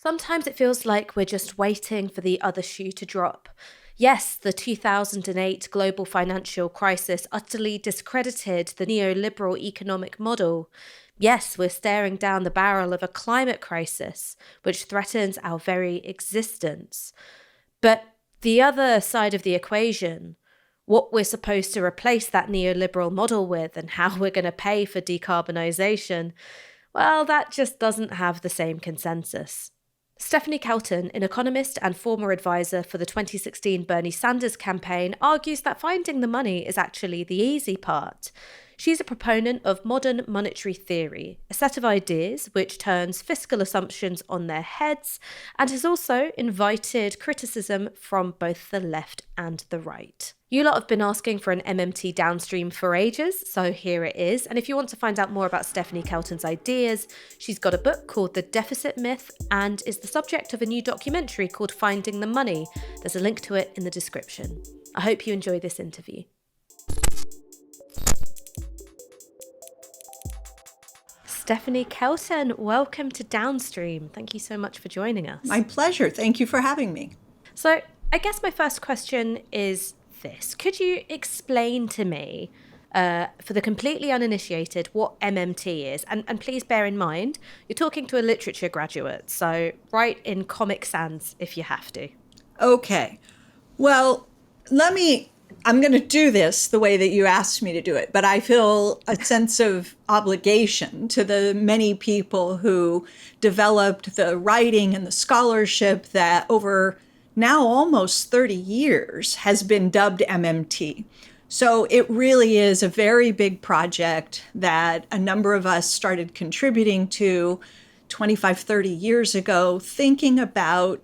Sometimes it feels like we're just waiting for the other shoe to drop. Yes, the 2008 global financial crisis utterly discredited the neoliberal economic model. Yes, we're staring down the barrel of a climate crisis, which threatens our very existence. But the other side of the equation, what we're supposed to replace that neoliberal model with and how we're going to pay for decarbonisation, well, that just doesn't have the same consensus. Stephanie Kelton, an economist and former advisor for the 2016 Bernie Sanders campaign, argues that finding the money is actually the easy part. She's a proponent of modern monetary theory, a set of ideas which turns fiscal assumptions on their heads, and has also invited criticism from both the left and the right. You lot have been asking for an MMT downstream for ages, so here it is. And if you want to find out more about Stephanie Kelton's ideas, she's got a book called The Deficit Myth and is the subject of a new documentary called Finding the Money. There's a link to it in the description. I hope you enjoy this interview. Stephanie Kelton, welcome to Downstream. Thank you so much for joining us. My pleasure. Thank you for having me. So I guess my first question is this. Could you explain to me, for the completely uninitiated, what MMT is? And please bear in mind, you're talking to a literature graduate, so write in Comic Sans if you have to. Okay. Well, I'm going to do this the way that you asked me to do it, but I feel a sense of obligation to the many people who developed the writing and the scholarship that over now almost 30 years has been dubbed MMT. So it really is a very big project that a number of us started contributing to 25, 30 years ago, thinking about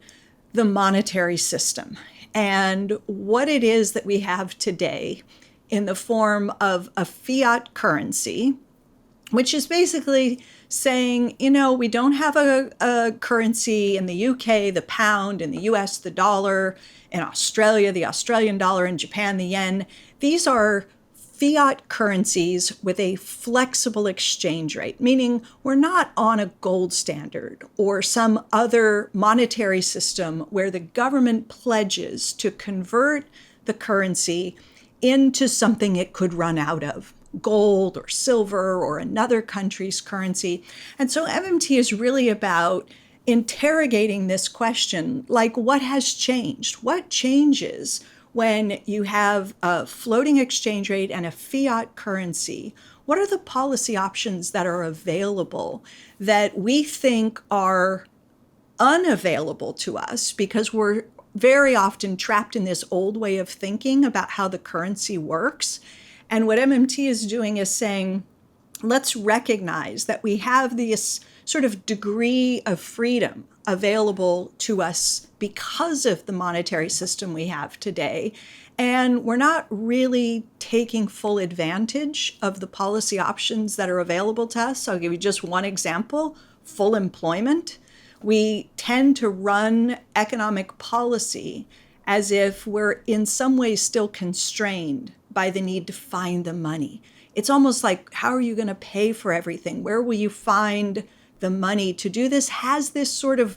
the monetary system and what it is that we have today in the form of a fiat currency, which is basically saying, we don't have a currency in the UK, the pound, in the US, the dollar, in Australia, the Australian dollar, in Japan, the yen. These are fiat currencies with a flexible exchange rate, meaning we're not on a gold standard or some other monetary system where the government pledges to convert the currency into something it could run out of, gold or silver or another country's currency. And so MMT is really about interrogating this question, like what has changed? What changes when you have a floating exchange rate and a fiat currency? What are the policy options that are available that we think are unavailable to us because we're very often trapped in this old way of thinking about how the currency works? And what MMT is doing is saying, let's recognize that we have this sort of degree of freedom available to us because of the monetary system we have today. And we're not really taking full advantage of the policy options that are available to us. So I'll give you just one example, full employment. We tend to run economic policy as if we're in some ways still constrained by the need to find the money. It's almost like, how are you going to pay for everything? Where will you find the money to do this? Has this sort of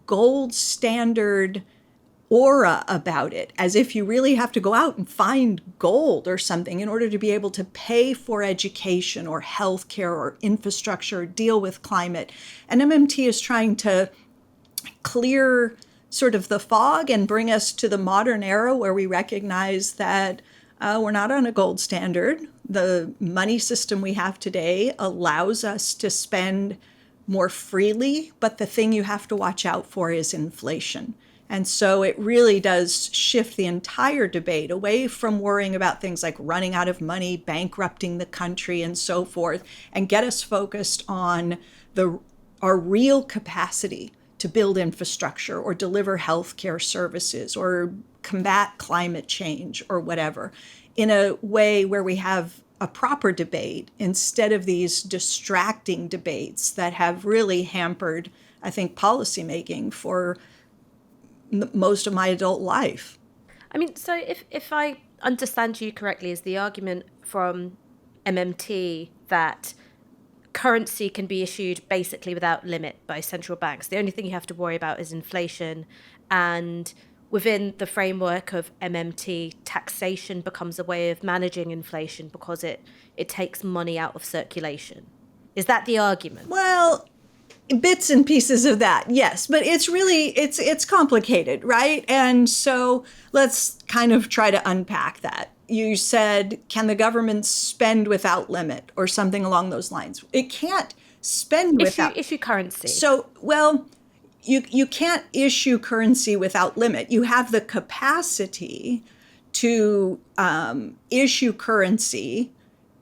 gold standard aura about it, as if you really have to go out and find gold or something in order to be able to pay for education or healthcare or infrastructure, or deal with climate. And MMT is trying to clear sort of the fog and bring us to the modern era where we recognize that we're not on a gold standard. The money system we have today allows us to spend more freely, but the thing you have to watch out for is inflation. And so it really does shift the entire debate away from worrying about things like running out of money, bankrupting the country, and so forth, and get us focused on our real capacity to build infrastructure or deliver healthcare services or combat climate change or whatever, in a way where we have a proper debate instead of these distracting debates that have really hampered, I think, policymaking for most of my adult life. I mean, so if I understand you correctly, is the argument from MMT that currency can be issued basically without limit by central banks. The only thing you have to worry about is inflation. And within the framework of MMT, taxation becomes a way of managing inflation because it takes money out of circulation. Is that the argument? Well, bits and pieces of that, yes, but it's complicated, right? And so let's kind of try to unpack that. You said, can the government spend without limit or something along those lines? It can't spend without issue currency. So, well, you can't issue currency without limit. You have the capacity to issue currency,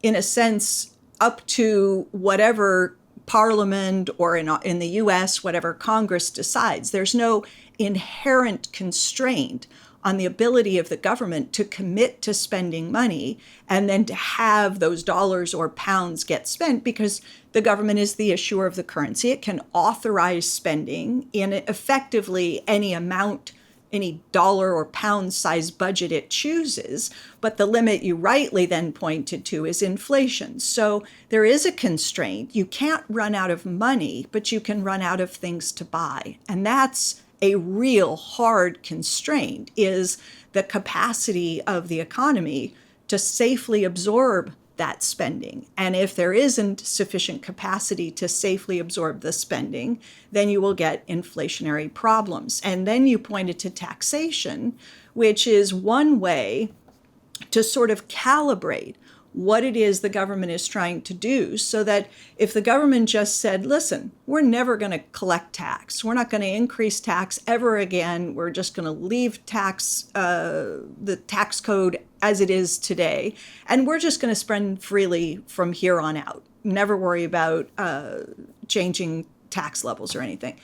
in a sense, up to whatever Parliament or in the US, whatever Congress decides. There's no inherent constraint on the ability of the government to commit to spending money and then to have those dollars or pounds get spent, because the government is the issuer of the currency. It can authorize spending in effectively any amount, any dollar or pound size budget it chooses. But the limit you rightly then pointed to is inflation. So there is a constraint. You can't run out of money, but you can run out of things to buy. And that's a real hard constraint, is the capacity of the economy to safely absorb that spending. And if there isn't sufficient capacity to safely absorb the spending, then you will get inflationary problems. And then you pointed to taxation, which is one way to sort of calibrate what it is the government is trying to do, so that if the government just said, listen, we're never going to collect tax, we're not going to increase tax ever again, we're just going to leave the tax code as it is today, and we're just going to spend freely from here on out, never worry about changing tax levels or anything,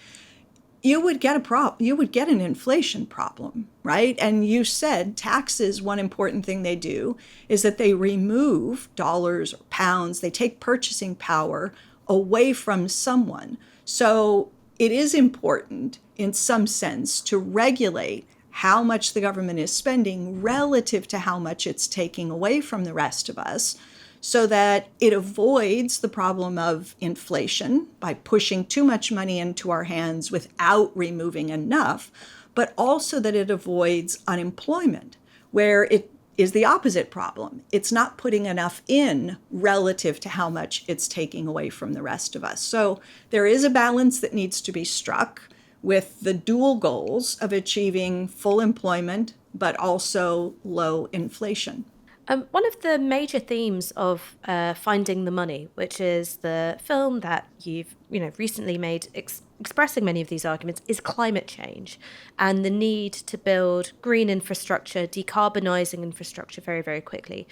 you would get an inflation problem, right? And you said taxes, one important thing they do is that they remove dollars or pounds, they take purchasing power away from someone. So it is important in some sense to regulate how much the government is spending relative to how much it's taking away from the rest of us, so that it avoids the problem of inflation by pushing too much money into our hands without removing enough, but also that it avoids unemployment, where it is the opposite problem. It's not putting enough in relative to how much it's taking away from the rest of us. So there is a balance that needs to be struck with the dual goals of achieving full employment, but also low inflation. One of the major themes of Finding the Money, which is the film that you've recently made expressing many of these arguments, is climate change and the need to build green infrastructure, decarbonising infrastructure very, very quickly.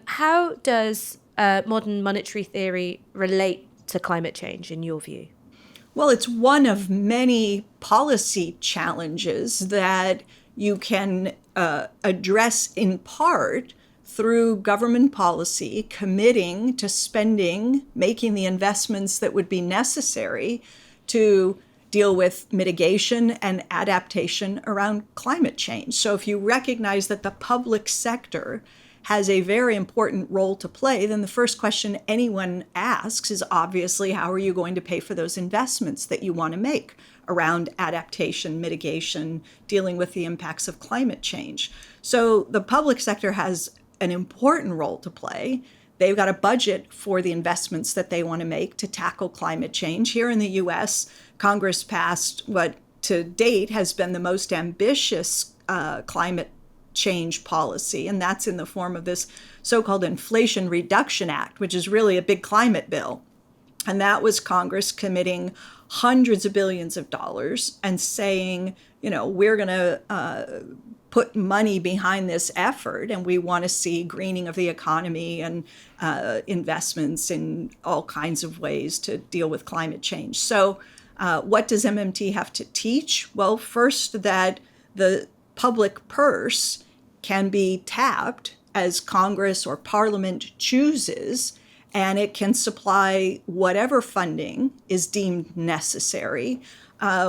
How does modern monetary theory relate to climate change in your view? Well, it's one of many policy challenges that you can address in part through government policy, committing to spending, making the investments that would be necessary to deal with mitigation and adaptation around climate change. So if you recognize that the public sector has a very important role to play, then the first question anyone asks is obviously, how are you going to pay for those investments that you want to make around adaptation, mitigation, dealing with the impacts of climate change? So the public sector has an important role to play. They've got a budget for the investments that they want to make to tackle climate change. Here in the US, Congress passed what to date has been the most ambitious climate change policy, and that's in the form of this so-called Inflation Reduction Act, which is really a big climate bill. And that was Congress committing hundreds of billions of dollars and saying, we're going to put money behind this effort, and we want to see greening of the economy and investments in all kinds of ways to deal with climate change. So what does MMT have to teach? Well, first, that the public purse can be tapped as Congress or Parliament chooses, and it can supply whatever funding is deemed necessary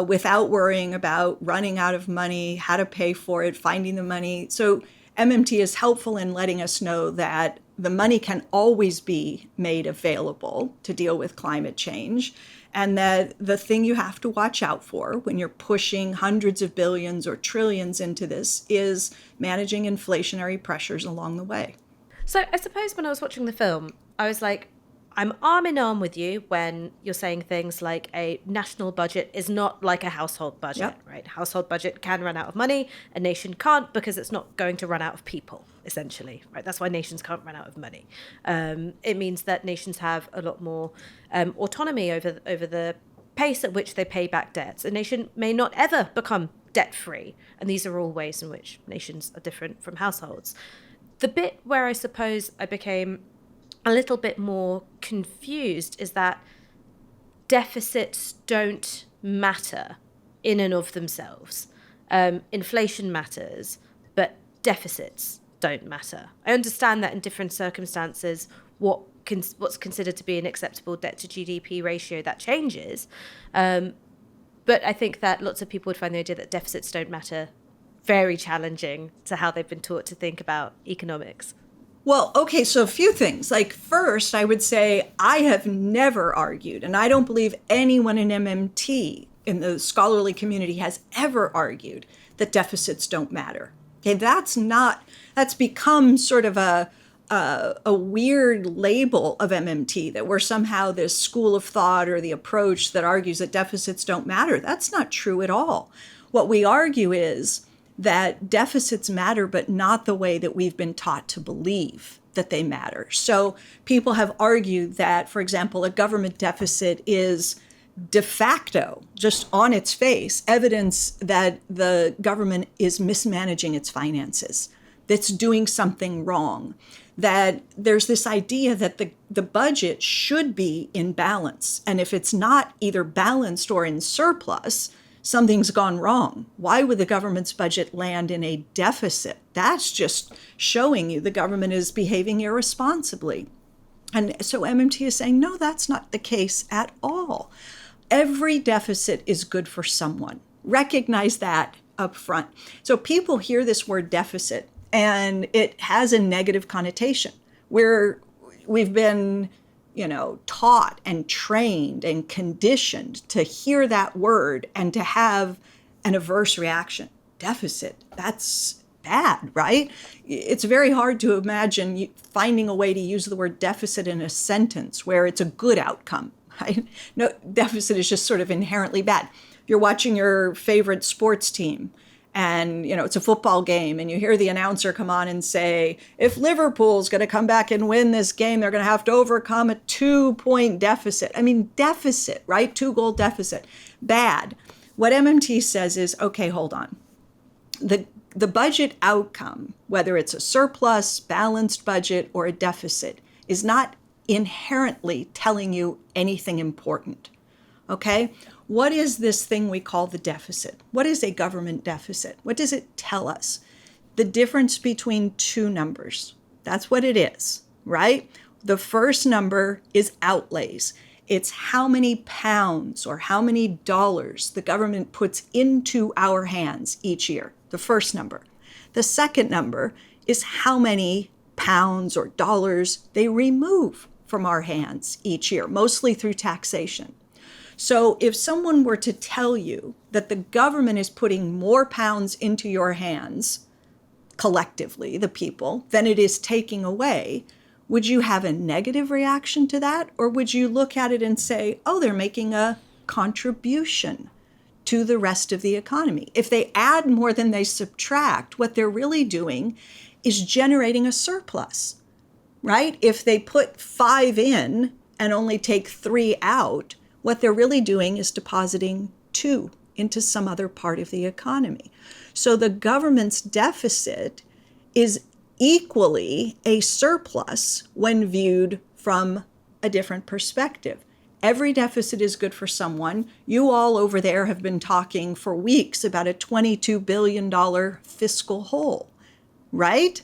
without worrying about running out of money, how to pay for it, finding the money. So MMT is helpful in letting us know that the money can always be made available to deal with climate change, and that the thing you have to watch out for when you're pushing hundreds of billions or trillions into this is managing inflationary pressures along the way. So I suppose when I was watching the film, I was like, I'm arm in arm with you when you're saying things like a national budget is not like a household budget, Yep. right? Household budget can run out of money. A nation can't because it's not going to run out of people, essentially, right? That's why nations can't run out of money. It means that nations have a lot more autonomy over the pace at which they pay back debts. A nation may not ever become debt-free, and these are all ways in which nations are different from households. The bit where I suppose I became a little bit more confused is that deficits don't matter in and of themselves. Inflation matters, but deficits don't matter. I understand that in different circumstances, what's considered to be an acceptable debt to GDP ratio, that changes. But I think that lots of people would find the idea that deficits don't matter very challenging to how they've been taught to think about economics. Well, okay, so a few things. Like, first, I would say I have never argued, and I don't believe anyone in MMT, in the scholarly community, has ever argued that deficits don't matter. Okay, that's become sort of a weird label of MMT, that we're somehow this school of thought or the approach that argues that deficits don't matter. That's not true at all. What we argue is that deficits matter, but not the way that we've been taught to believe that they matter. So people have argued that, for example, a government deficit is de facto, just on its face, evidence that the government is mismanaging its finances, that's doing something wrong, that there's this idea that the budget should be in balance. And if it's not either balanced or in surplus, something's gone wrong. Why would the government's budget land in a deficit? That's just showing you the government is behaving irresponsibly. And so MMT is saying, no, that's not the case at all. Every deficit is good for someone. Recognize that up front. So people hear this word deficit and it has a negative connotation, where we've been taught and trained and conditioned to hear that word and to have an adverse reaction. Deficit, that's bad, right? It's very hard to imagine finding a way to use the word deficit in a sentence where it's a good outcome, right? No, deficit is just sort of inherently bad. You're watching your favorite sports team, and it's a football game, and you hear the announcer come on and say, if Liverpool's going to come back and win this game, they're going to have to overcome a 2-point deficit. I mean, deficit, right? 2-goal deficit. Bad. What MMT says is, okay, hold on. The budget outcome, whether it's a surplus, balanced budget, or a deficit, is not inherently telling you anything important. Okay? What is this thing we call the deficit? What is a government deficit? What does it tell us? The difference between two numbers. That's what it is, right? The first number is outlays. It's how many pounds or how many dollars the government puts into our hands each year. The first number. The second number is how many pounds or dollars they remove from our hands each year, mostly through taxation. So if someone were to tell you that the government is putting more pounds into your hands, collectively, the people, than it is taking away, would you have a negative reaction to that? Or would you look at it and say, oh, they're making a contribution to the rest of the economy? If they add more than they subtract, what they're really doing is generating a surplus, right? If they put 5 in and only take 3 out, what they're really doing is depositing 2 into some other part of the economy. So the government's deficit is equally a surplus when viewed from a different perspective. Every deficit is good for someone. You all over there have been talking for weeks about a $22 billion fiscal hole, right?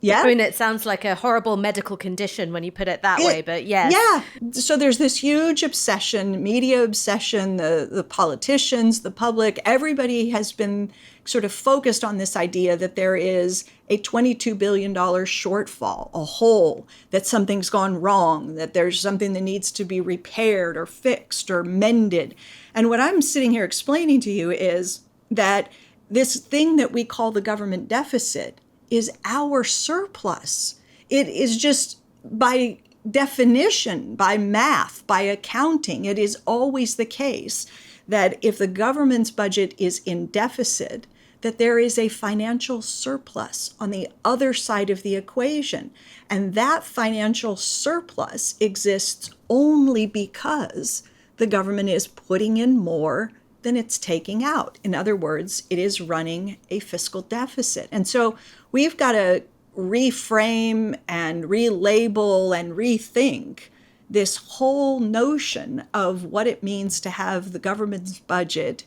I Yeah. mean, it sounds like a horrible medical condition when you put it that way, It, but yes. yeah. So there's this huge obsession, media obsession, the politicians, the public, everybody has been sort of focused on this idea that there is a $22 billion shortfall, a hole, that something's gone wrong, that there's something that needs to be repaired or fixed or mended. And what I'm sitting here explaining to you is that this thing that we call the government deficit is our surplus. It is just by definition, by math, by accounting, it is always the case that if the government's budget is in deficit, that there is a financial surplus on the other side of the equation. And that financial surplus exists only because the government is putting in more than it's taking out. In other words, it is running a fiscal deficit. And so we've got to reframe and relabel and rethink this whole notion of what it means to have the government's budget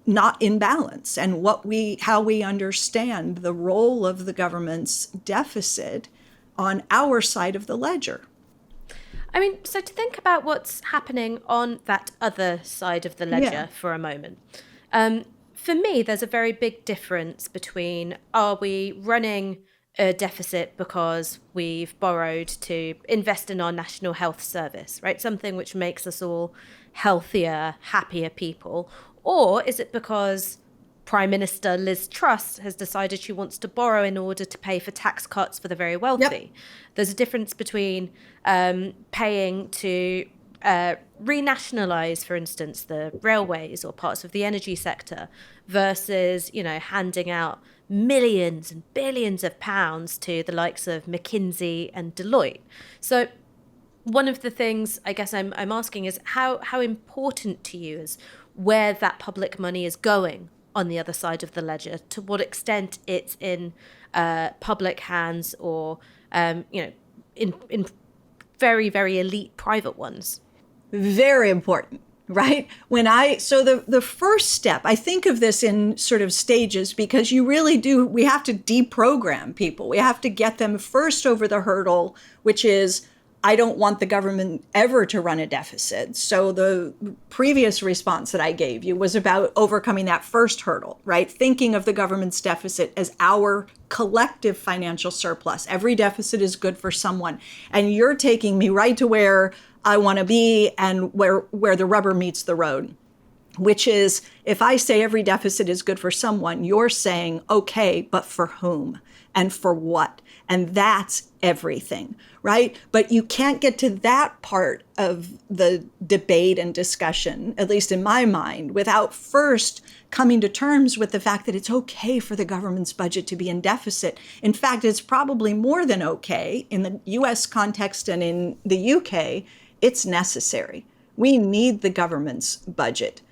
not in balance, and how we understand the role of the government's deficit on our side of the ledger. I mean, so to think about what's happening on that other side of the ledger Yeah. for a moment. For me, there's a very big difference between, are we running a deficit because we've borrowed to invest in our national health service, right? Something which makes us all healthier, happier people. Or is it because Prime Minister Liz Truss has decided she wants to borrow in order to pay for tax cuts for the very wealthy? Yep. There's a difference between paying to renationalize, for instance, the railways or parts of the energy sector versus, handing out millions and billions of pounds to the likes of McKinsey and Deloitte. So one of the things I guess I'm asking is how important to you is where that public money is going on the other side of the ledger, to what extent it's in public hands or, in very, very elite private ones. Very important, right? So the first step, I think of this in sort of stages, because we have to deprogram people. We have to get them first over the hurdle, which is, I don't want the government ever to run a deficit. So the previous response that I gave you was about overcoming that first hurdle, right? Thinking of the government's deficit as our collective financial surplus. Every deficit is good for someone. And you're taking me right to where I want to be and where the rubber meets the road, which is, if I say every deficit is good for someone, you're saying, okay, but for whom and for what? And that's everything, right? But you can't get to that part of the debate and discussion, at least in my mind, without first coming to terms with the fact that it's okay for the government's budget to be in deficit. In fact, it's probably more than okay. In the US context and in the UK, it's necessary. We need the government's budget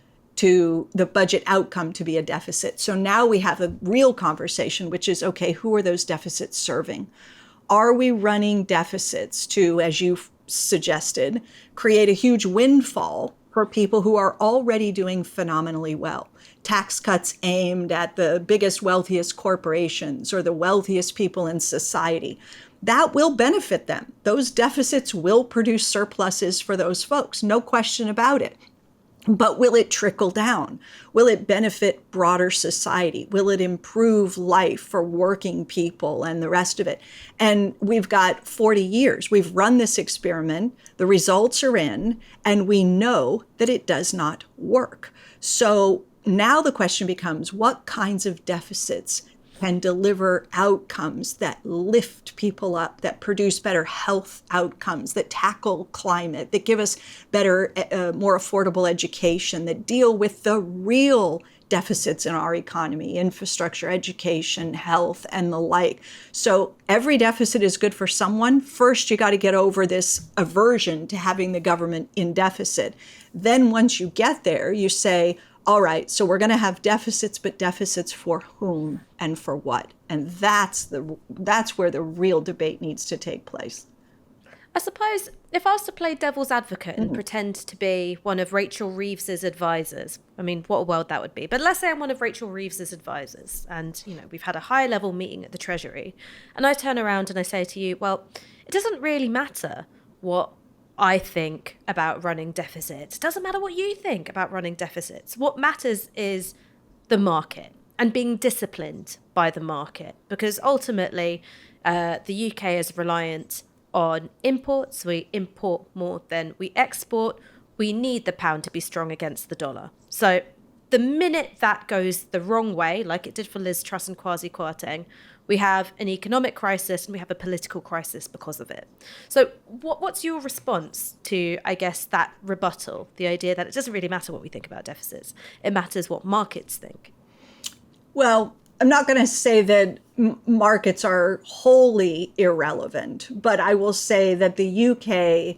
the budget outcome to be a deficit. So now we have a real conversation, which is, okay, who are those deficits serving? Are we running deficits to, as you suggested, create a huge windfall for people who are already doing phenomenally well? Tax cuts aimed at the biggest, wealthiest corporations or the wealthiest people in society. That will benefit them. Those deficits will produce surpluses for those folks, no question about it. But will it trickle down? Will it benefit broader society? Will it improve life for working people and the rest of it? And we've got 40 years. We've run this experiment. The results are in, and we know that it does not work. So now the question becomes, what kinds of deficits can deliver outcomes that lift people up, that produce better health outcomes, that tackle climate, that give us better, more affordable education, that deal with the real deficits in our economy, infrastructure, education, health, and the like. So every deficit is good for someone. First, you got to get over this aversion to having the government in deficit. Then once you get there, you say, all right, so we're going to have deficits, but deficits for whom and for what? And that's where the real debate needs to take place. I suppose if I was to play devil's advocate and pretend to be one of Rachel Reeves's advisors, I mean, what a world that would be. But let's say I'm one of Rachel Reeves's advisors and, we've had a high level meeting at the Treasury and I turn around and I say to you, well, it doesn't really matter what I think about running deficits. It doesn't matter what you think about running deficits. What matters is the market and being disciplined by the market, because ultimately the UK is reliant on imports. We import more than we export. We need the pound to be strong against the dollar. So the minute that goes the wrong way, like it did for Liz Truss and Kwasi Kwarteng, we have an economic crisis and we have a political crisis because of it. So what's your response to, I guess, that rebuttal, the idea that it doesn't really matter what we think about deficits, it matters what markets think? Well, I'm not going to say that markets are wholly irrelevant, but I will say that the UK,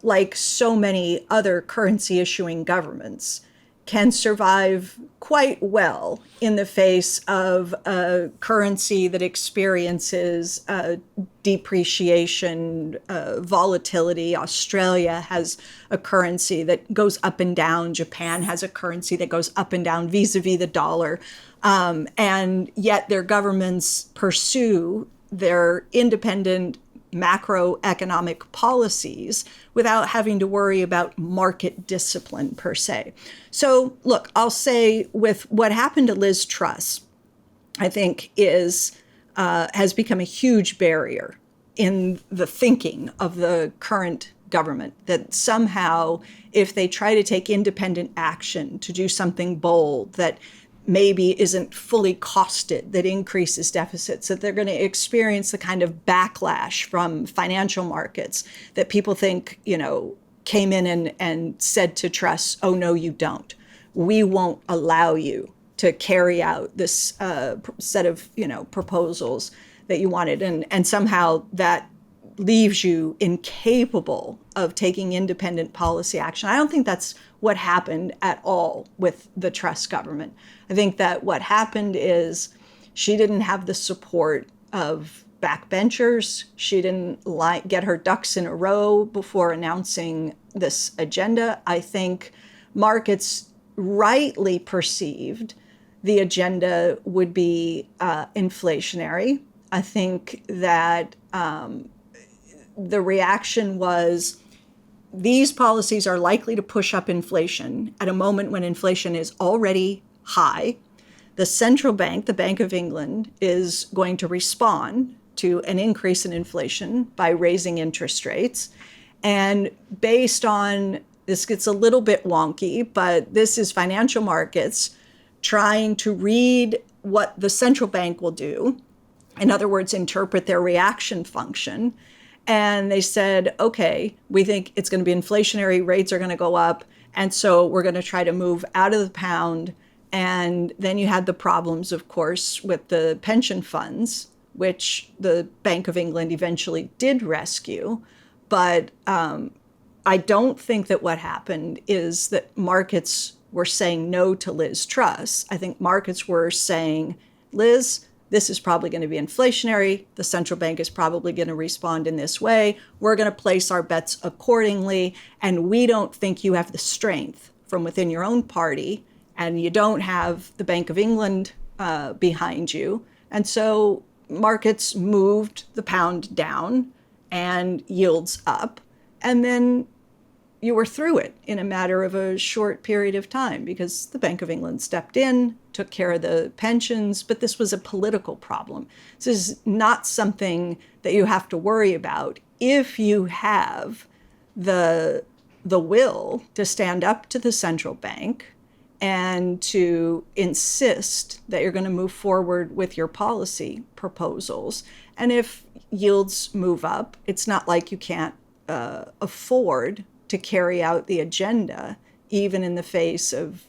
like so many other currency issuing governments, can survive quite well in the face of a currency that experiences depreciation, volatility. Australia has a currency that goes up and down. Japan has a currency that goes up and down vis-a-vis the dollar. And yet their governments pursue their independent macroeconomic policies without having to worry about market discipline per se. So look, I'll say with what happened to Liz Truss, I think has become a huge barrier in the thinking of the current government, that somehow if they try to take independent action to do something bold that maybe isn't fully costed, that increases deficits, that they're going to experience the kind of backlash from financial markets that people think, came in and said to Truss, oh, no, you don't. We won't allow you to carry out this set of, proposals that you wanted. And somehow that leaves you incapable of taking independent policy action. I don't think that's what happened at all with the Truss government. I think that what happened is she didn't have the support of backbenchers. She didn't get her ducks in a row before announcing this agenda. I think markets rightly perceived the agenda would be inflationary. I think that the reaction was, these policies are likely to push up inflation at a moment when inflation is already high. The central bank, the Bank of England, is going to respond to an increase in inflation by raising interest rates. And based on, this gets a little bit wonky, but this is financial markets trying to read what the central bank will do. In other words, interpret their reaction function. And they said, okay, we think it's going to be inflationary, rates are going to go up. And so we're going to try to move out of the pound. And then you had the problems, of course, with the pension funds, which the Bank of England eventually did rescue. But I don't think that what happened is that markets were saying no to Liz Truss. I think markets were saying, Liz, this is probably going to be inflationary. The central bank is probably going to respond in this way. We're going to place our bets accordingly. And we don't think you have the strength from within your own party, and you don't have the Bank of England behind you. And so markets moved the pound down and yields up. And then you were through it in a matter of a short period of time because the Bank of England stepped in, took care of the pensions, but this was a political problem. This is not something that you have to worry about if you have the will to stand up to the central bank and to insist that you're going to move forward with your policy proposals. And if yields move up, it's not like you can't afford to carry out the agenda, even in the face of,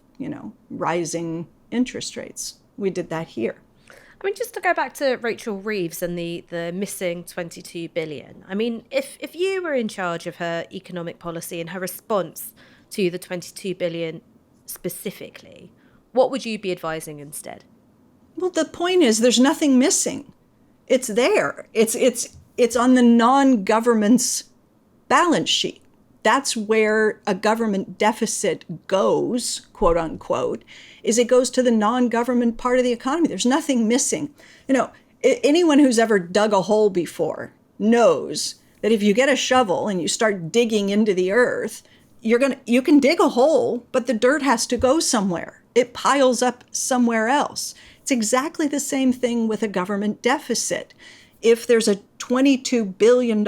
rising interest rates. We did that here. I mean, just to go back to Rachel Reeves and the missing 22 billion. I mean, if you were in charge of her economic policy and her response to the 22 billion specifically, what would you be advising instead? Well, the point is there's nothing missing. It's there. It's it's on the non-government's balance sheet. That's where a government deficit goes, quote unquote, is it goes to the non-government part of the economy. There's nothing missing. Anyone who's ever dug a hole before knows that if you get a shovel and you start digging into the earth, you can dig a hole, but the dirt has to go somewhere. It piles up somewhere else. It's exactly the same thing with a government deficit. If there's a $22 billion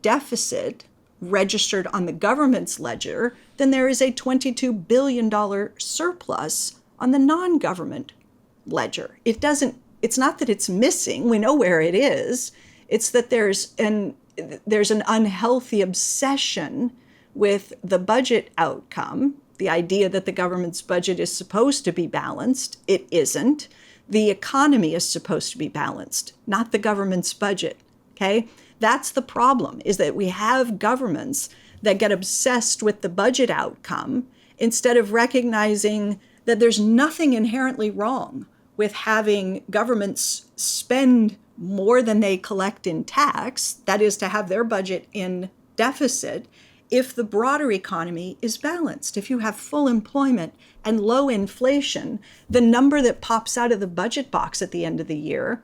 deficit registered on the government's ledger, then there is a $22 billion surplus on the non-government ledger. It's not that it's missing. We know where it is. It's that there's an unhealthy obsession with the budget outcome, the idea that the government's budget is supposed to be balanced. It isn't. The economy is supposed to be balanced, not the government's budget. Okay? That's the problem, is that we have governments that get obsessed with the budget outcome instead of recognizing that there's nothing inherently wrong with having governments spend more than they collect in tax, that is to have their budget in deficit, if the broader economy is balanced. If you have full employment and low inflation, the number that pops out of the budget box at the end of the year,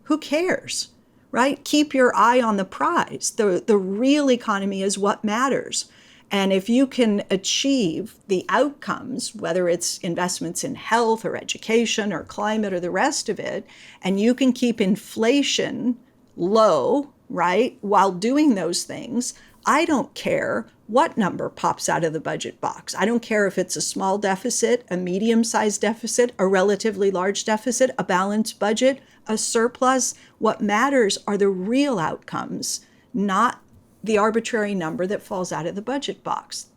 who cares? Right? Keep your eye on the prize. The real economy is what matters. And if you can achieve the outcomes, whether it's investments in health or education or climate or the rest of it, and you can keep inflation low, right, while doing those things, I don't care what number pops out of the budget box. I don't care if it's a small deficit, a medium-sized deficit, a relatively large deficit, a balanced budget, a surplus. What matters are the real outcomes, not the arbitrary number that falls out of the budget box.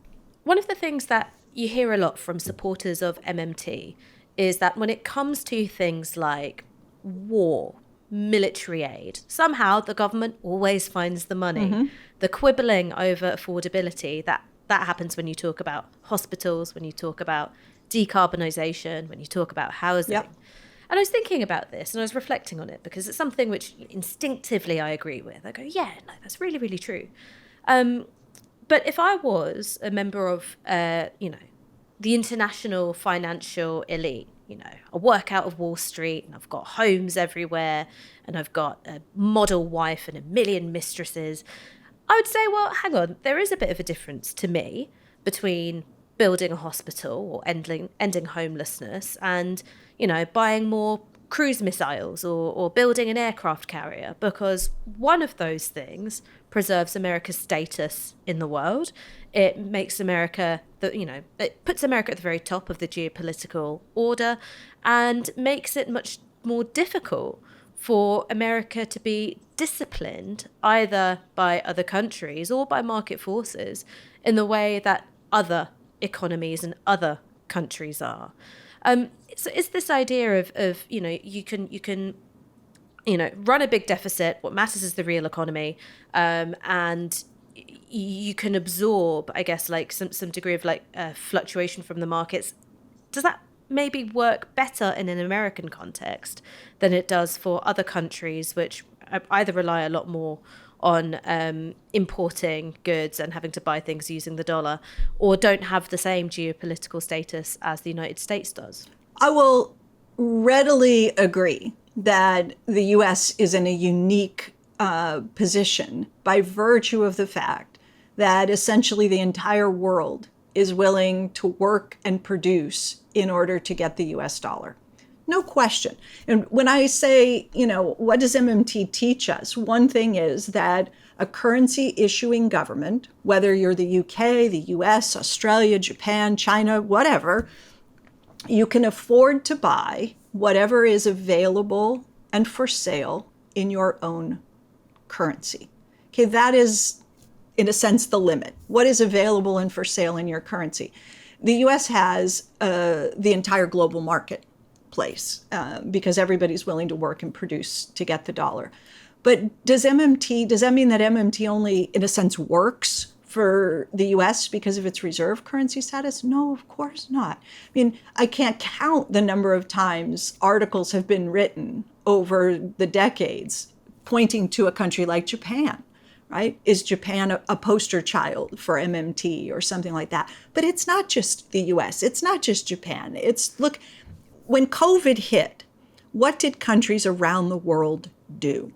One of the things that you hear a lot from supporters of MMT is that when it comes to things like war, military aid, somehow the government always finds the money. Mm-hmm. The quibbling over affordability, that happens when you talk about hospitals, when you talk about decarbonisation, when you talk about housing. Yep. And I was thinking about this and I was reflecting on it because it's something which instinctively I agree with. I go, yeah, no, that's really, really true. But if I was a member of, the international financial elite, I work out of Wall Street and I've got homes everywhere and I've got a model wife and a million mistresses, I would say, well, hang on, there is a bit of a difference to me between building a hospital or ending homelessness and, buying more cruise missiles or building an aircraft carrier, because one of those things preserves America's status in the world. It makes America, it puts America at the very top of the geopolitical order and makes it much more difficult for America to be disciplined either by other countries or by market forces in the way that other economies and other countries are. So it's this idea of you can run a big deficit. What matters is the real economy, and you can absorb, I guess, like some degree of fluctuation from the markets. Does that maybe work better in an American context than it does for other countries, which either rely a lot more on importing goods and having to buy things using the dollar, or don't have the same geopolitical status as the United States does? I will readily agree that the U.S. is in a unique position by virtue of the fact that essentially the entire world is willing to work and produce in order to get the U.S. dollar. No question. And when I say, what does MMT teach us? One thing is that a currency issuing government, whether you're the UK, the US, Australia, Japan, China, whatever, you can afford to buy whatever is available and for sale in your own currency. Okay, that is, in a sense, the limit. What is available and for sale in your currency? The US has the entire global marketplace because everybody's willing to work and produce to get the dollar. But does that mean that MMT only, in a sense, works for the US because of its reserve currency status? No, of course not. I mean, I can't count the number of times articles have been written over the decades pointing to a country like Japan, right? Is Japan a poster child for MMT or something like that? But it's not just the US, it's not just Japan. Look, when COVID hit, what did countries around the world do?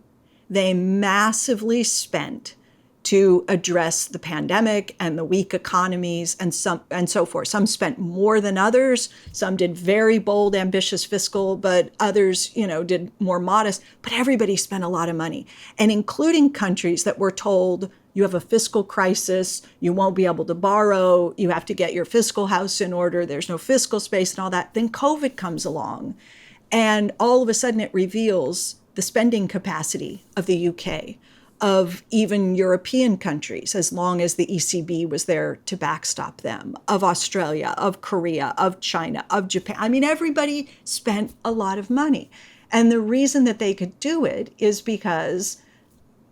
They massively spent to address the pandemic and the weak economies and so forth. Some spent more than others. Some did very bold, ambitious fiscal, but others, did more modest. But everybody spent a lot of money, and including countries that were told, you have a fiscal crisis, you won't be able to borrow, you have to get your fiscal house in order, there's no fiscal space and all that. Then COVID comes along, and all of a sudden it reveals the spending capacity of the UK, of even European countries, as long as the ECB was there to backstop them, of Australia, of Korea, of China, of Japan. I mean, everybody spent a lot of money. And the reason that they could do it is because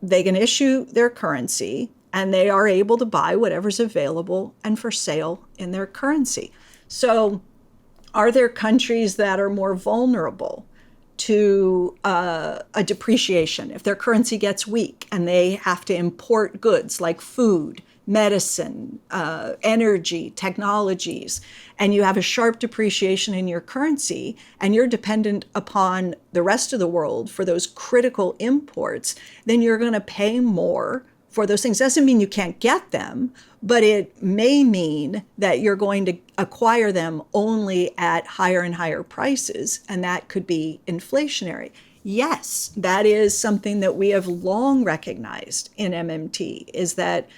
they can issue their currency and they are able to buy whatever's available and for sale in their currency. So are there countries that are more vulnerable to a depreciation if their currency gets weak and they have to import goods like food, medicine, energy, technologies, and you have a sharp depreciation in your currency and you're dependent upon the rest of the world for those critical imports, then you're going to pay more for those things. Doesn't mean you can't get them, but it may mean that you're going to acquire them only at higher and higher prices, and that could be inflationary. Yes, that is something that we have long recognized in MMT, is that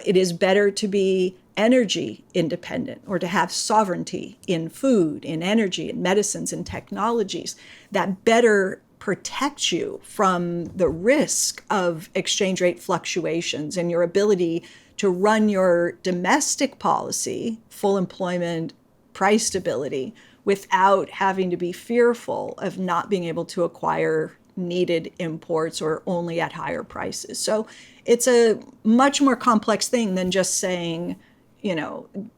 it is better to be energy independent or to have sovereignty in food, in energy, in medicines, and technologies. That better protects you from the risk of exchange rate fluctuations and your ability to run your domestic policy, full employment, price stability, without having to be fearful of not being able to acquire needed imports or only at higher prices. So it's a much more complex thing than just saying,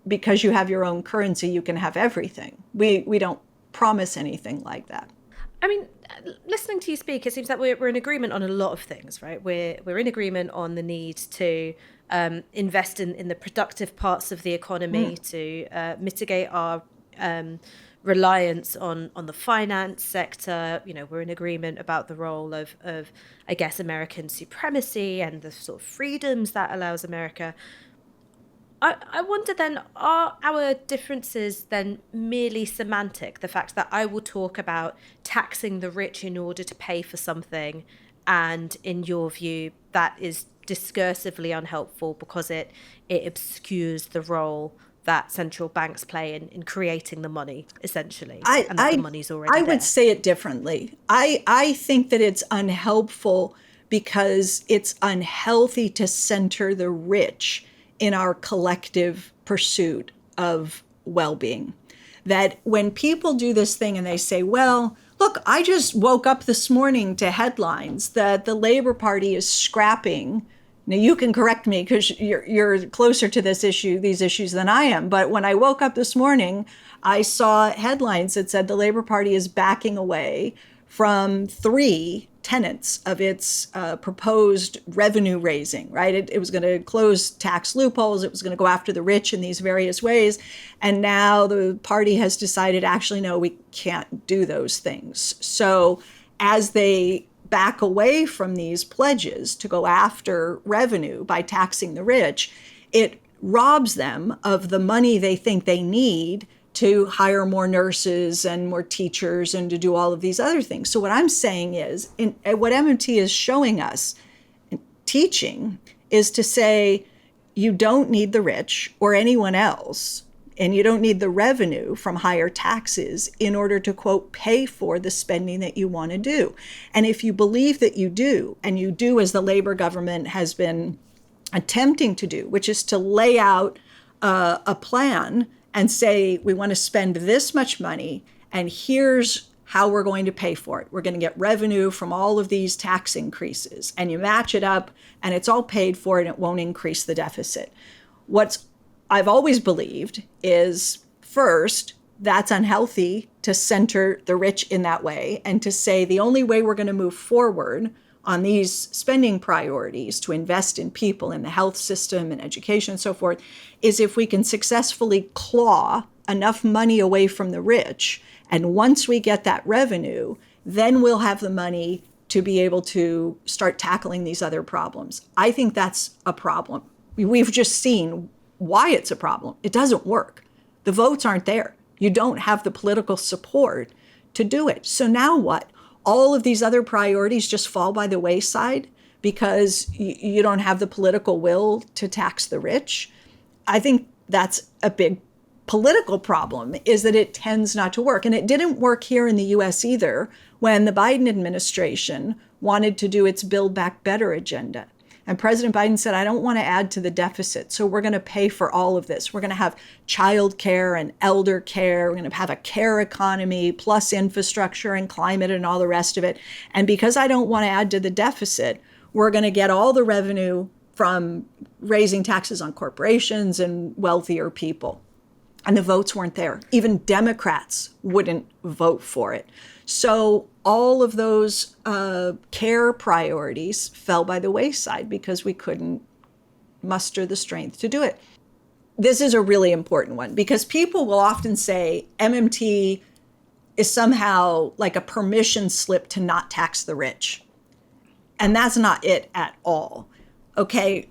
because you have your own currency, you can have everything. We don't promise anything like that. I mean, listening to you speak, it seems that we're in agreement on a lot of things, right? We're in agreement on the need to invest in the productive parts of the economy, to mitigate our reliance on the finance sector. We're in agreement about the role of I guess, American supremacy and the sort of freedoms that allows America. I wonder then, are our differences then merely semantic? The fact that I will talk about taxing the rich in order to pay for something, and in your view, that is discursively unhelpful because it obscures the role that central banks play in creating the money, essentially, and that the money's already there. I would say it differently. I think that it's unhelpful because it's unhealthy to center the rich in our collective pursuit of well-being. That when people do this thing and they say, well, look, I just woke up this morning to headlines that the Labor Party is scrapping. Now you can correct me because you're closer to these issues than I am. But when I woke up this morning, I saw headlines that said the Labor Party is backing away from 3 tenets of its proposed revenue raising, right? It was going to close tax loopholes. It was going to go after the rich in these various ways. And now the party has decided, actually, no, we can't do those things. So as they back away from these pledges to go after revenue by taxing the rich, it robs them of the money they think they need to hire more nurses and more teachers and to do all of these other things. So what I'm saying is, what MMT is showing us, teaching, is to say, you don't need the rich or anyone else, and you don't need the revenue from higher taxes in order to, quote, pay for the spending that you want to do. And if you believe that you do, and you do as the Labor government has been attempting to do, which is to lay out a plan and say, we want to spend this much money, and here's how we're going to pay for it. We're going to get revenue from all of these tax increases, and you match it up, and it's all paid for, and it won't increase the deficit. What I've always believed is, first, that's unhealthy to center the rich in that way, and to say the only way we're going to move forward on these spending priorities to invest in people, in the health system and education and so forth, is if we can successfully claw enough money away from the rich. And once we get that revenue, then we'll have the money to be able to start tackling these other problems. I think that's a problem. We've just seen why it's a problem. It doesn't work. The votes aren't there. You don't have the political support to do it. So now what? All of these other priorities just fall by the wayside because you don't have the political will to tax the rich. I think that's a big political problem, is that it tends not to work. And it didn't work here in the US either when the Biden administration wanted to do its Build Back Better agenda. And President Biden said, I don't want to add to the deficit, so we're going to pay for all of this. We're going to have child care and elder care. We're going to have a care economy plus infrastructure and climate and all the rest of it. And because I don't want to add to the deficit, we're going to get all the revenue from raising taxes on corporations and wealthier people. And the votes weren't there. Even Democrats wouldn't vote for it. So all of those care priorities fell by the wayside because we couldn't muster the strength to do it. This is a really important one because people will often say MMT is somehow like a permission slip to not tax the rich. And that's not it at all. Okay,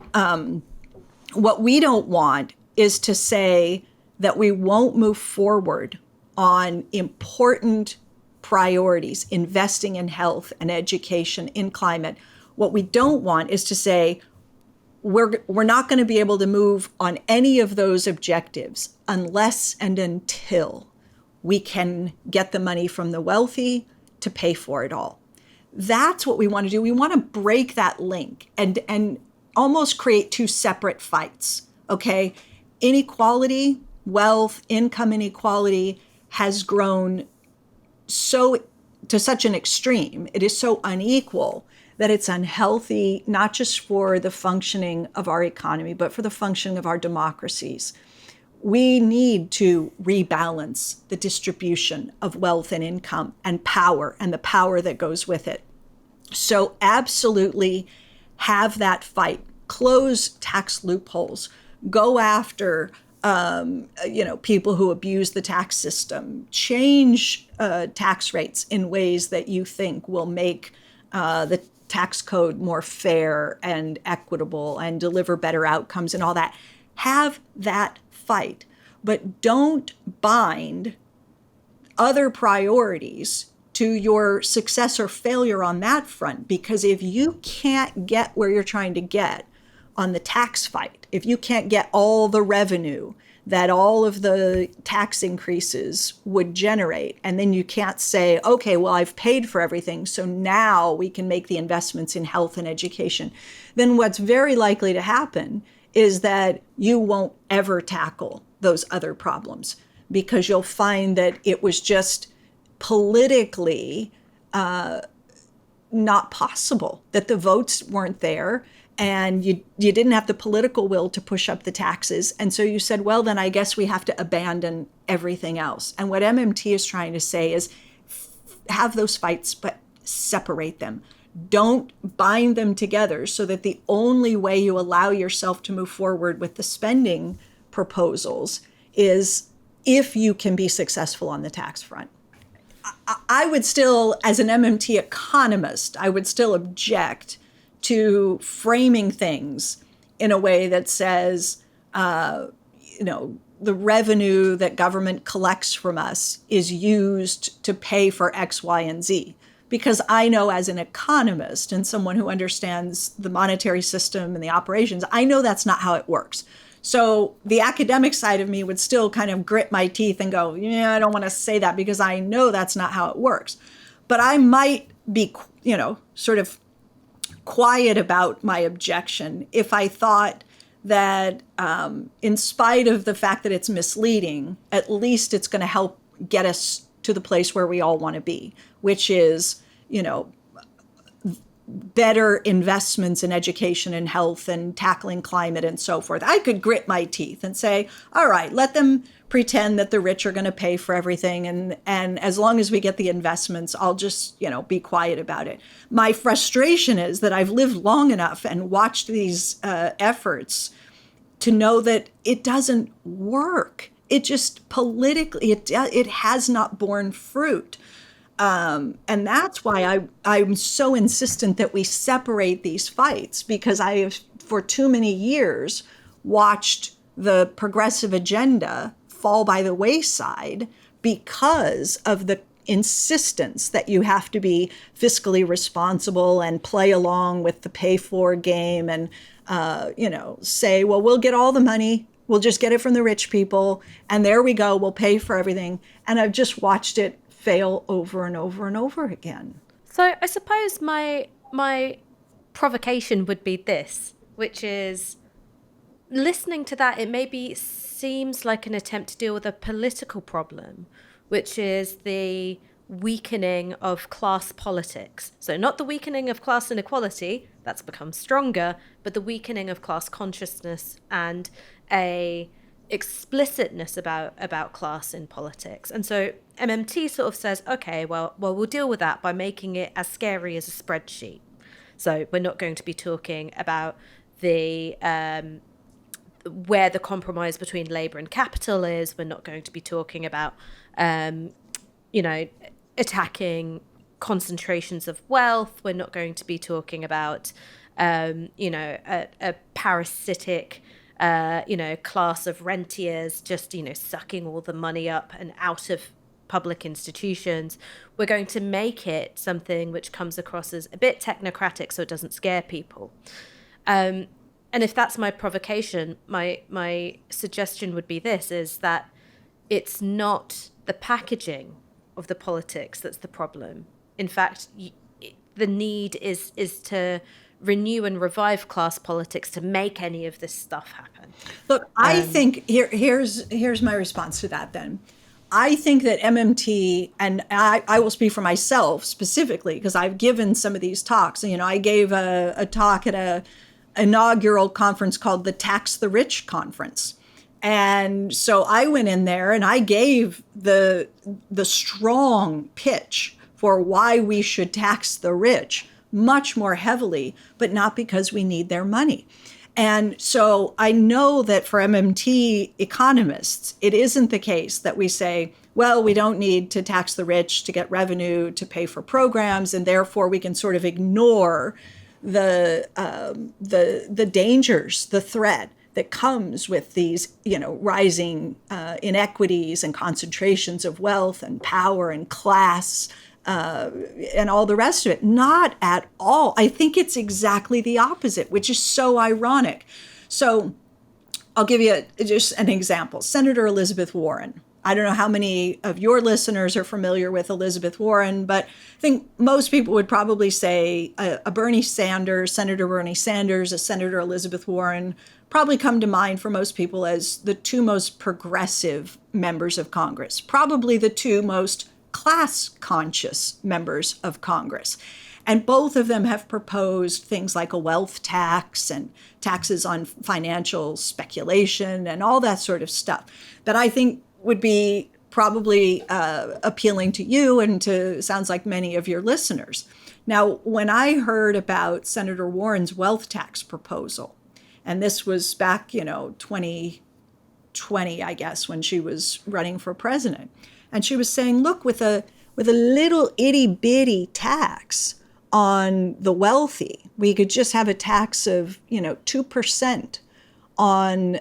what we don't want is to say that we won't move forward on important priorities, investing in health and education, in climate. What we don't want is to say we're not going to be able to move on any of those objectives unless and until we can get the money from the wealthy to pay for it all. That's what we want to do. We want to break that link and almost create two separate fights, okay? Inequality, wealth, income inequality has grown to such an extreme. It is so unequal that it's unhealthy, not just for the functioning of our economy, but for the functioning of our democracies. We need to rebalance the distribution of wealth and income and power and the power that goes with it. So absolutely have that fight. Close tax loopholes. Go after people who abuse the tax system. Change tax rates in ways that you think will make the tax code more fair and equitable and deliver better outcomes and all that. Have that fight, but don't bind other priorities to your success or failure on that front, because if you can't get where you're trying to get on the tax fight, if you can't get all the revenue that all of the tax increases would generate, and then you can't say, okay, well, I've paid for everything, so now we can make the investments in health and education, then what's very likely to happen is that you won't ever tackle those other problems, because you'll find that it was just politically not possible, that the votes weren't there, and you didn't have the political will to push up the taxes. And so you said, well, then I guess we have to abandon everything else. And what MMT is trying to say is have those fights, but separate them. Don't bind them together so that the only way you allow yourself to move forward with the spending proposals is if you can be successful on the tax front. I would still, as an MMT economist, I would still object to framing things in a way that says, the revenue that government collects from us is used to pay for X, Y, and Z. Because I know as an economist and someone who understands the monetary system and the operations, I know that's not how it works. So the academic side of me would still kind of grit my teeth and go, I don't want to say that because I know that's not how it works. But I might be, sort of quiet about my objection if I thought that in spite of the fact that it's misleading, at least it's going to help get us to the place where we all want to be, which is, better investments in education and health and tackling climate and so forth. I could grit my teeth and say, all right, let them pretend that the rich are going to pay for everything. And as long as we get the investments, I'll just, be quiet about it. My frustration is that I've lived long enough and watched these efforts to know that it doesn't work. It just politically, it has not borne fruit. And that's why I'm so insistent that we separate these fights, because I have, for too many years, watched the progressive agenda fall by the wayside because of the insistence that you have to be fiscally responsible and play along with the pay for game and, say, well, we'll get all the money. We'll just get it from the rich people. And there we go. We'll pay for everything. And I've just watched it fail over and over and over again. So I suppose my provocation would be this, which is, listening to that, it maybe seems like an attempt to deal with a political problem, which is the weakening of class politics. So not the weakening of class inequality, that's become stronger, but the weakening of class consciousness and a explicitness about class in politics. And so MMT sort of says, okay, well, we'll deal with that by making it as scary as a spreadsheet. So we're not going to be talking about the where the compromise between labor and capital is. We're not going to be talking about attacking concentrations of wealth. We're not going to be talking about a parasitic class of rentiers just, sucking all the money up and out of public institutions. We're going to make it something which comes across as a bit technocratic so it doesn't scare people. And if that's my provocation, my suggestion would be this, is that it's not the packaging of the politics that's the problem. In fact, the need is to renew and revive class politics to make any of this stuff happen. Look, I think here's my response to that then. I think that MMT, and I will speak for myself specifically because I've given some of these talks. I gave a talk at a inaugural conference called the Tax the Rich Conference. And so I went in there and I gave the strong pitch for why we should tax the rich much more heavily, but not because we need their money. And so I know that for MMT economists, it isn't the case that we say, well, we don't need to tax the rich to get revenue to pay for programs, and therefore we can sort of ignore the dangers, the threat that comes with these, rising inequities and concentrations of wealth and power and class and all the rest of it. Not at all. I think it's exactly the opposite, which is so ironic. So I'll give you just an example. Senator Elizabeth Warren. I don't know how many of your listeners are familiar with Elizabeth Warren, but I think most people would probably say a Bernie Sanders, Senator Bernie Sanders, a Senator Elizabeth Warren probably come to mind for most people as the two most progressive members of Congress, probably the two most class-conscious members of Congress. And both of them have proposed things like a wealth tax and taxes on financial speculation and all that sort of stuff that I think would be probably appealing to you and to, sounds like, many of your listeners. Now, when I heard about Senator Warren's wealth tax proposal, and this was back, 2020, I guess, when she was running for president, and she was saying, look, with a little itty bitty tax on the wealthy, we could just have a tax of, 2% on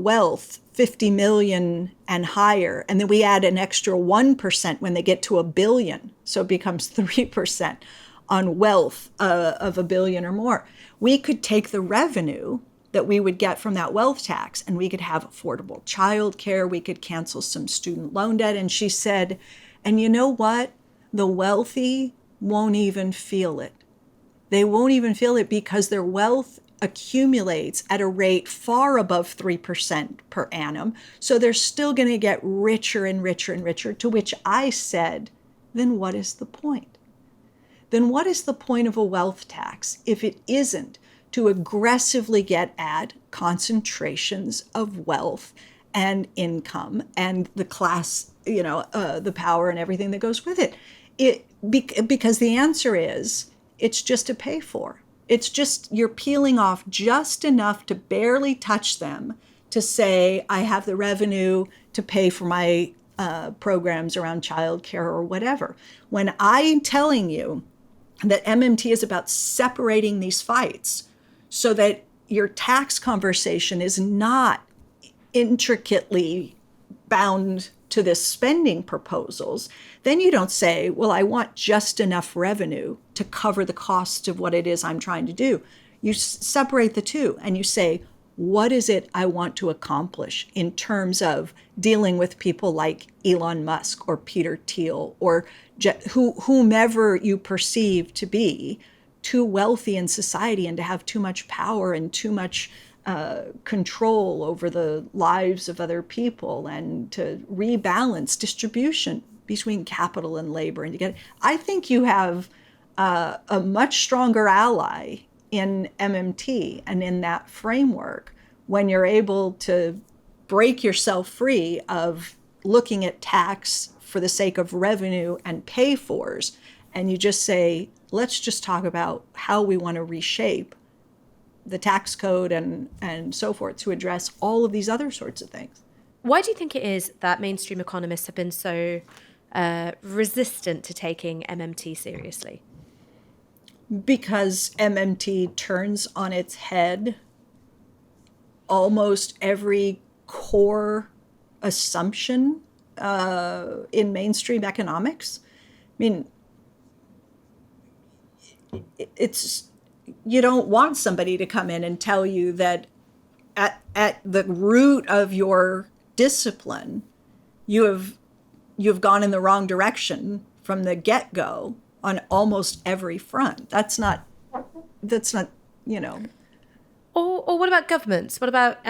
wealth, 50 million and higher. And then we add an extra 1% when they get to $1 billion. So it becomes 3% on wealth of $1 billion or more. We could take the revenue that we would get from that wealth tax and we could have affordable childcare. We could cancel some student loan debt. And she said, and you know what? The wealthy won't even feel it. They won't even feel it because their wealth accumulates at a rate far above 3% per annum. So they're still going to get richer and richer and richer, to which I said, then what is the point? then what is the point of a wealth tax if it isn't to aggressively get at concentrations of wealth and income and the class, the power and everything that goes with it? Because the answer is it's just a pay for. It's just you're peeling off just enough to barely touch them to say, I have the revenue to pay for my programs around childcare or whatever. When I'm telling you that MMT is about separating these fights so that your tax conversation is not intricately bound to the spending proposals, then you don't say, well, I want just enough revenue to cover the cost of what it is I'm trying to do. You separate the two and you say, what is it I want to accomplish in terms of dealing with people like Elon Musk or Peter Thiel or whomever you perceive to be too wealthy in society and to have too much power and too much control over the lives of other people, and to rebalance distribution between capital and labor. And I think you have a much stronger ally in MMT and in that framework when you're able to break yourself free of looking at tax for the sake of revenue and pay-fors, and you just say, let's just talk about how we want to reshape the tax code and so forth to address all of these other sorts of things. Why do you think it is that mainstream economists have been so resistant to taking MMT seriously? Because MMT turns on its head almost every core assumption in mainstream economics. I mean, it's you don't want somebody to come in and tell you that at the root of your discipline, you've gone in the wrong direction from the get-go on almost every front. That's not. Or what about governments? What about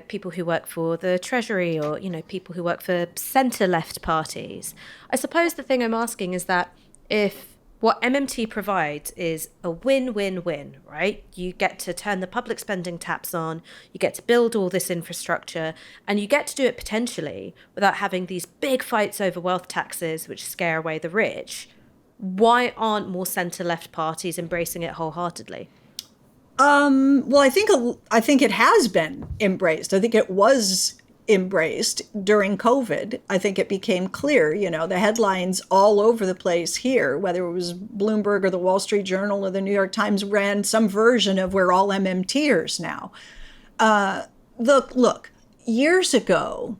people who work for the Treasury, or people who work for centre-left parties? I suppose the thing I'm asking is that if what MMT provides is a win-win-win, right? You get to turn the public spending taps on, you get to build all this infrastructure, and you get to do it potentially without having these big fights over wealth taxes, which scare away the rich. Why aren't more centre-left parties embracing it wholeheartedly? Well, I think it has been embraced. I think it was embraced during COVID. I think it became clear, the headlines all over the place here, whether it was Bloomberg or the Wall Street Journal or the New York Times, ran some version of we're all MMTers now. Look, years ago,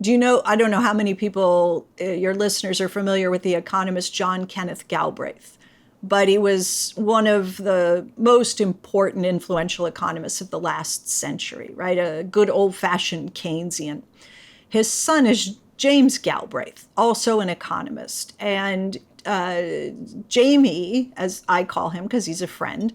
I don't know how many people, your listeners, are familiar with the economist John Kenneth Galbraith, but he was one of the most important influential economists of the last century, right? A good old-fashioned Keynesian. His son is James Galbraith, also an economist. And Jamie, as I call him because he's a friend,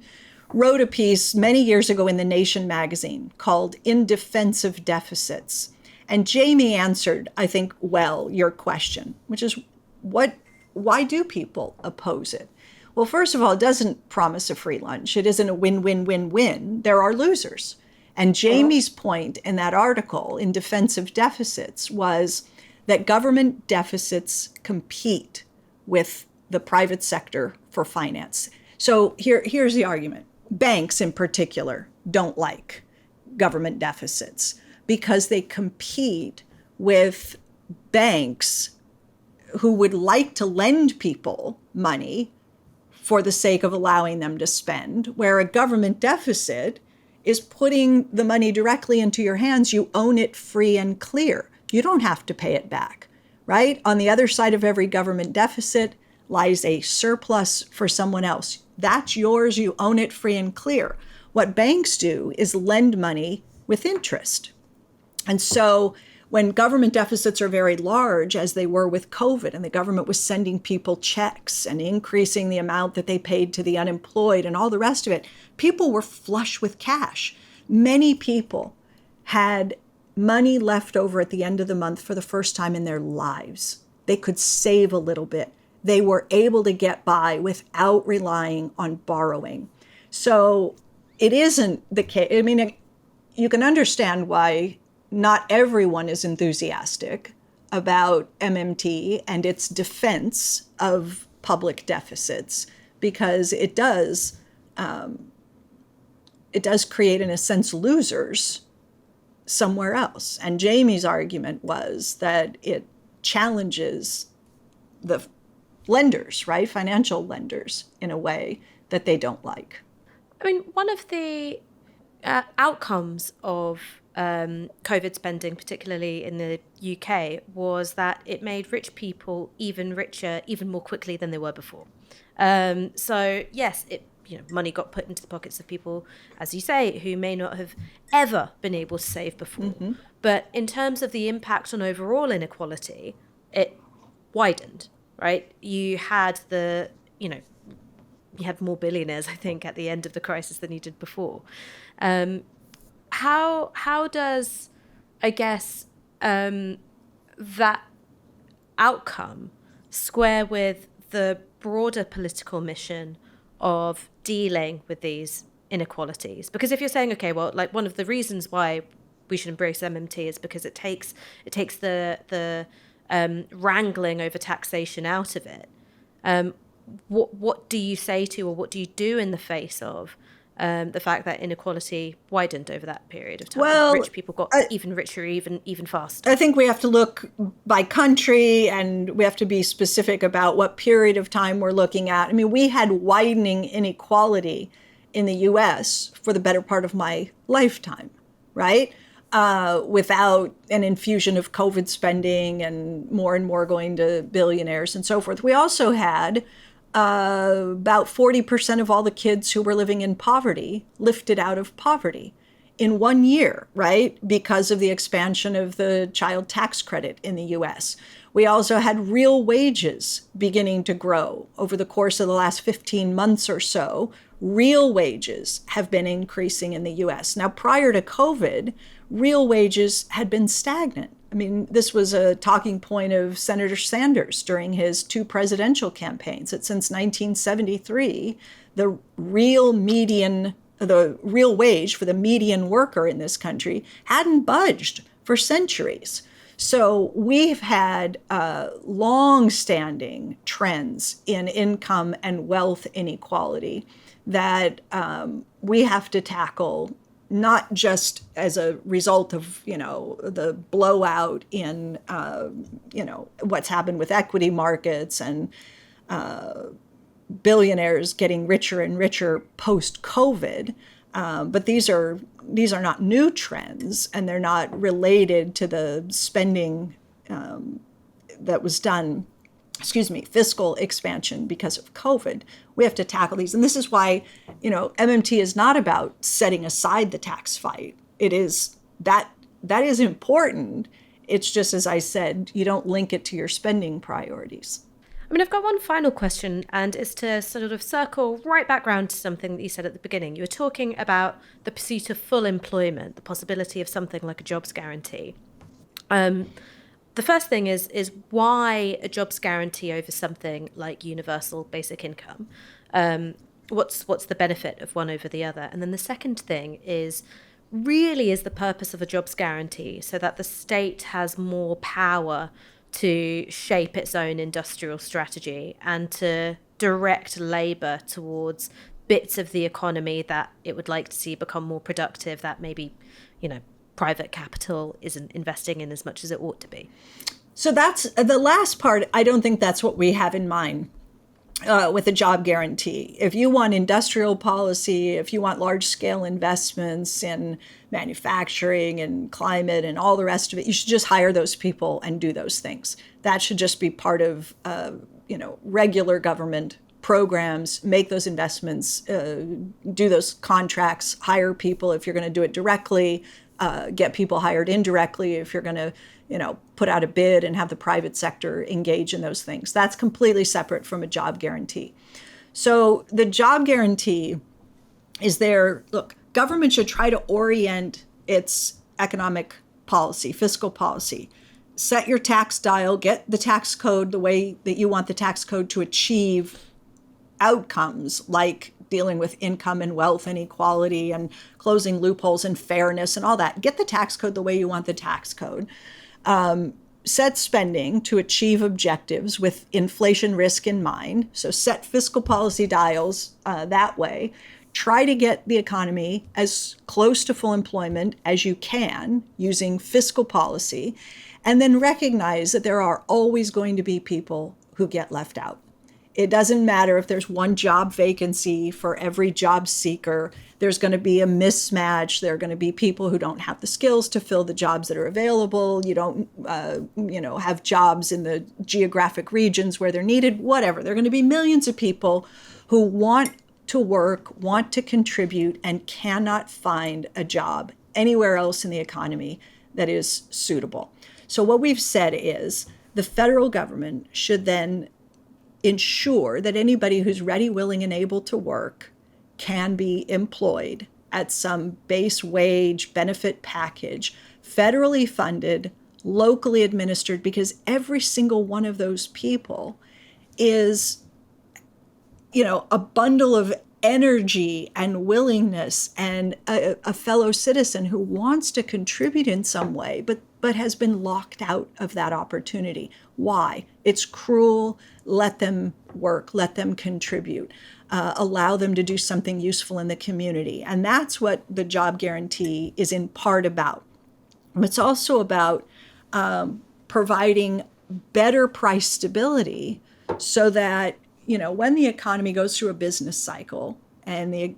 wrote a piece many years ago in The Nation magazine called In Defense of Deficits. And Jamie answered, I think, well, your question, which is why do people oppose it? Well, first of all, it doesn't promise a free lunch. It isn't a win-win-win-win. There are losers. And Jamie's point in that article, In Defense of Deficits, was that government deficits compete with the private sector for finance. So here's the argument. Banks in particular don't like government deficits because they compete with banks who would like to lend people money for the sake of allowing them to spend, where a government deficit is putting the money directly into your hands. You own it free and clear. You don't have to pay it back, right? On the other side of every government deficit lies a surplus for someone else. That's yours. You own it free and clear. What banks do is lend money with interest. And so when government deficits are very large, as they were with COVID, and the government was sending people checks and increasing the amount that they paid to the unemployed and all the rest of it, people were flush with cash. Many people had money left over at the end of the month for the first time in their lives. They could save a little bit. they were able to get by without relying on borrowing. So it isn't the case. I mean, you can understand why not everyone is enthusiastic about MMT and its defense of public deficits, because it does create, in a sense, losers somewhere else. And Jamie's argument was that it challenges the lenders, right? Financial lenders, in a way that they don't like. I mean, one of the outcomes of COVID spending, particularly in the UK, was that it made rich people even richer, even more quickly than they were before. So yes, money got put into the pockets of people, as you say, who may not have ever been able to save before. Mm-hmm. But in terms of the impact on overall inequality, it widened, right? You had you had more billionaires, I think, at the end of the crisis than you did before. How does, I guess, that outcome square with the broader political mission of dealing with these inequalities? Because if you're saying, okay, well, like one of the reasons why we should embrace MMT is because it takes the wrangling over taxation out of it. What do you say to, or what do you do in the face of the fact that inequality widened over that period of time? Well, rich people got even richer, even faster. I think we have to look by country, and we have to be specific about what period of time we're looking at. I mean, we had widening inequality in the US for the better part of my lifetime, right? Without an infusion of COVID spending and more going to billionaires and so forth. We also had about 40% of all the kids who were living in poverty lifted out of poverty in 1 year, right? Because of the expansion of the child tax credit in the US. We also had real wages beginning to grow over the course of the last 15 months or so. Real wages have been increasing in the US. Now, prior to COVID, real wages had been stagnant. I mean, this was a talking point of Senator Sanders during his 2 presidential campaigns, that since 1973, the real wage for the median worker in this country hadn't budged for centuries. So we've had long-standing trends in income and wealth inequality that we have to tackle, not just as a result of, the blowout in, what's happened with equity markets and billionaires getting richer and richer post-COVID. But these are not new trends, and they're not related to the spending that was done, fiscal expansion because of COVID. We have to tackle these. And this is why, MMT is not about setting aside the tax fight. It is that is important. It's just, as I said, you don't link it to your spending priorities. I mean, I've got one final question, and it's to sort of circle right back round to something that you said at the beginning. You were talking about the pursuit of full employment, the possibility of something like a jobs guarantee. The first thing is why a jobs guarantee over something like universal basic income? What's the benefit of one over the other? And then the second thing is, really, is the purpose of a jobs guarantee so that the state has more power to shape its own industrial strategy and to direct labour towards bits of the economy that it would like to see become more productive, that maybe, private capital isn't investing in as much as it ought to be? So that's the last part. I don't think that's what we have in mind with a job guarantee. If you want industrial policy, if you want large-scale investments in manufacturing and climate and all the rest of it, you should just hire those people and do those things. That should just be part of regular government programs. Make those investments, do those contracts, hire people if you're going to do it directly, get people hired indirectly if you're going to put out a bid and have the private sector engage in those things. That's completely separate from a job guarantee. So the job guarantee is there. Look, government should try to orient its economic policy, fiscal policy, set your tax dial, get the tax code the way that you want the tax code to achieve outcomes like dealing with income and wealth inequality and closing loopholes and fairness and all that. Get the tax code the way you want the tax code. Set spending to achieve objectives with inflation risk in mind. So set fiscal policy dials that way. Try to get the economy as close to full employment as you can using fiscal policy. And then recognize that there are always going to be people who get left out. It doesn't matter if there's one job vacancy for every job seeker. There's going to be a mismatch. There are going to be people who don't have the skills to fill the jobs that are available. You don't, have jobs in the geographic regions where they're needed, whatever. There are going to be millions of people who want to work, want to contribute, and cannot find a job anywhere else in the economy that is suitable. So what we've said is the federal government should then ensure that anybody who's ready, willing, and able to work can be employed at some base wage benefit package, federally funded, locally administered, because every single one of those people is, a bundle of energy and willingness and a fellow citizen who wants to contribute in some way, but has been locked out of that opportunity. Why? It's cruel. Let them work. Let them contribute. Allow them to do something useful in the community. And that's what the job guarantee is in part about. It's also about providing better price stability so that, when the economy goes through a business cycle and the,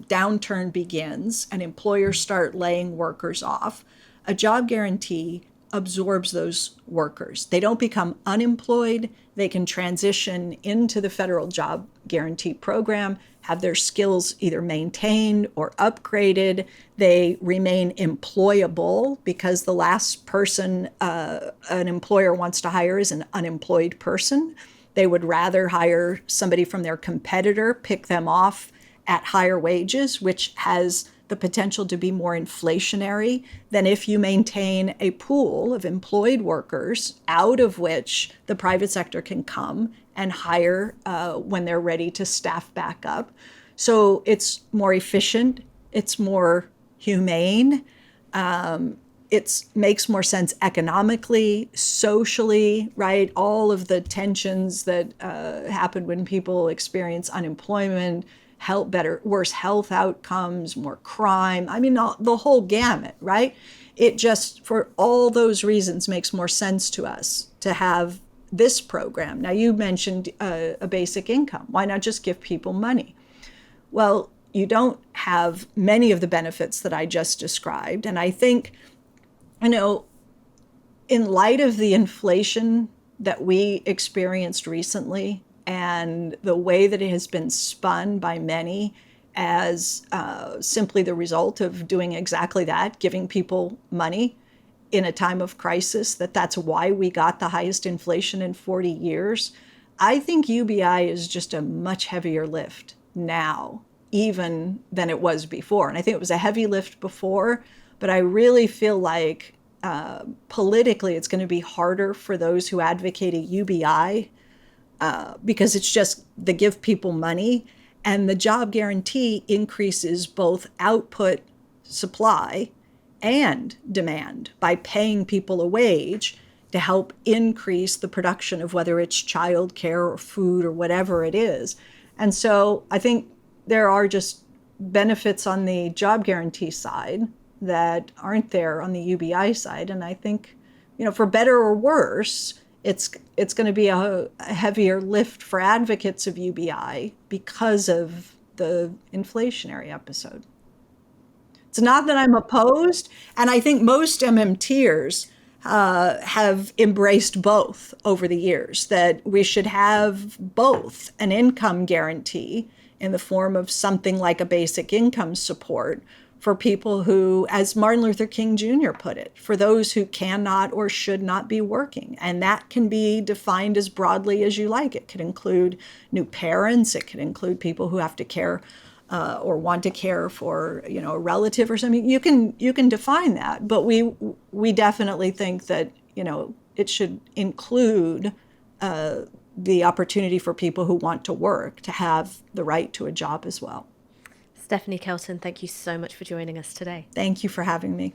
downturn begins and employers start laying workers off, a job guarantee absorbs those workers. They don't become unemployed. They can transition into the federal job guarantee program, have their skills either maintained or upgraded. They remain employable because the last person an employer wants to hire is an unemployed person. They would rather hire somebody from their competitor, pick them off at higher wages, which has the potential to be more inflationary than if you maintain a pool of employed workers out of which the private sector can come and hire when they're ready to staff back up. So it's more efficient, it's more humane, it makes more sense economically, socially, right? All of the tensions that happen when people experience unemployment, worse health outcomes, more crime. I mean, the whole gamut, right? It just, for all those reasons, makes more sense to us to have this program. Now, you mentioned a basic income. Why not just give people money? Well, you don't have many of the benefits that I just described. And I think, in light of the inflation that we experienced recently, and the way that it has been spun by many as simply the result of doing exactly that, giving people money in a time of crisis, that's why we got the highest inflation in 40 years. I think UBI is just a much heavier lift now, even than it was before. And I think it was a heavy lift before, but I really feel like politically it's going to be harder for those who advocate a UBI because it's just they give people money, and the job guarantee increases both output, supply, and demand by paying people a wage to help increase the production of whether it's childcare or food or whatever it is. And so I think there are just benefits on the job guarantee side that aren't there on the UBI side. And I think, for better or worse, it's going to be a heavier lift for advocates of UBI because of the inflationary episode. It's not that I'm opposed, and I think most MMTers have embraced both over the years, that we should have both an income guarantee in the form of something like a basic income support for people who, as Martin Luther King Jr. put it, for those who cannot or should not be working. And that can be defined as broadly as you like. It could include new parents. It could include people who have to care or want to care for, a relative or something. You can define that, but we definitely think that, it should include the opportunity for people who want to work to have the right to a job as well. Stephanie Kelton, thank you so much for joining us today. Thank you for having me.